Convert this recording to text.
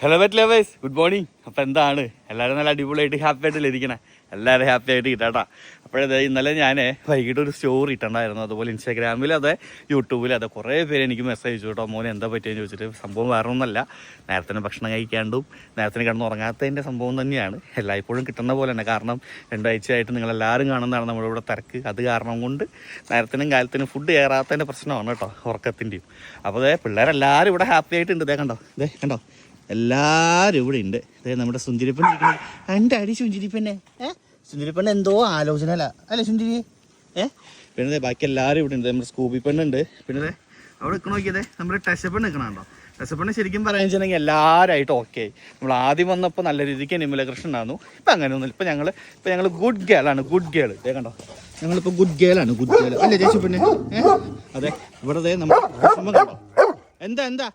Hello bet lovers, good morning. അപ്പോൾ എന്താണ് എല്ലാവരും നല്ല അടിപൊളിയായിട്ട് ഹാപ്പി ആയിട്ടല്ലേ ഇരിക്കണേ? എല്ലാവരും ഹാപ്പി ആയിട്ട് കിട്ടാട്ടാ. അപ്പോഴത് ഇന്നലെ ഞാൻ വൈകിട്ട് ഒരു സ്റ്റോറി ഇട്ടുണ്ടായിരുന്നു. അതുപോലെ ഇൻസ്റ്റാഗ്രാമിൽ അതെ യൂട്യൂബിൽ അതെ കുറേ പേര് എനിക്ക് മെസ്സേജ് അയച്ചു കേട്ടോ, മോനെ എന്താ പറ്റിയെന്ന് ചോദിച്ചിട്ട്. സംഭവം വേറെ ഒന്നുമല്ല, നേരത്തിന് ഭക്ഷണം കഴിക്കാണ്ടും നേരത്തിന് കിടന്ന് ഉറങ്ങാത്തതിൻ്റെ സംഭവം തന്നെയാണ്. എല്ലായ്പ്പോഴും കിട്ടുന്ന പോലെ തന്നെ. കാരണം രണ്ടാഴ്ചയായിട്ട് നിങ്ങളെല്ലാവരും കാണുന്നതാണ് നമ്മുടെ ഇവിടെ തിരക്ക്. അത് കാരണം കൊണ്ട് നേരത്തിനും കാലത്തിനും ഫുഡ് കയറാത്തതിൻ്റെ പ്രശ്നമാണ് കേട്ടോ, ഉറക്കത്തിൻ്റെയും. അപ്പോൾ അതെ പിള്ളേരെല്ലാവരും ഇവിടെ ഹാപ്പി ആയിട്ടുണ്ട്. കണ്ടോ എല്ലാവരും ഇവിടെ ഉണ്ട്. അതെ നമ്മുടെ സുന്ദരിപ്പൻ ഇരിക്കുന്നത്. എൻ്റെ അടി സുന്ദരിപ്പന്നെ സുന്ദരിപ്പണ്ണ എന്തോ ആലോചന അല്ലേ സുന്ദരി? പിന്നെ ബാക്കി എല്ലാവരും ഇവിടെ ഉണ്ട്. നമ്മുടെ സ്കൂബി പെണ്ണുണ്ട്. പിന്നെ അവിടെ നിൽക്കണ നോക്കിയതേ നമ്മുടെ ടെസപ്പെണ്ണ് നിൽക്കണുണ്ടോ? ടെസപ്പെണ്ണ് ശരിക്കും പറയാൻ വെച്ചിട്ടുണ്ടെങ്കിൽ എല്ലാവരായിട്ട് ഓക്കെ. നമ്മൾ ആദ്യം വന്നപ്പോൾ നല്ല രീതിക്ക് നിമലകൃഷ്ണൻ ഉണ്ടായിരുന്നു. ഇപ്പം അങ്ങനെയൊന്നുമില്ല. ഇപ്പം ഞങ്ങൾ ഗുഡ് ഗേളാണ്. ഗുഡ് ഗേൾ കണ്ടോ, ഞങ്ങളിപ്പോൾ ഗുഡ് ഗേളാണ്. ഗുഡ് ഗേൾ അല്ലേ ചേച്ചി പെണ്ണ്? അതെ ഇവിടെ നമ്മൾ എന്താ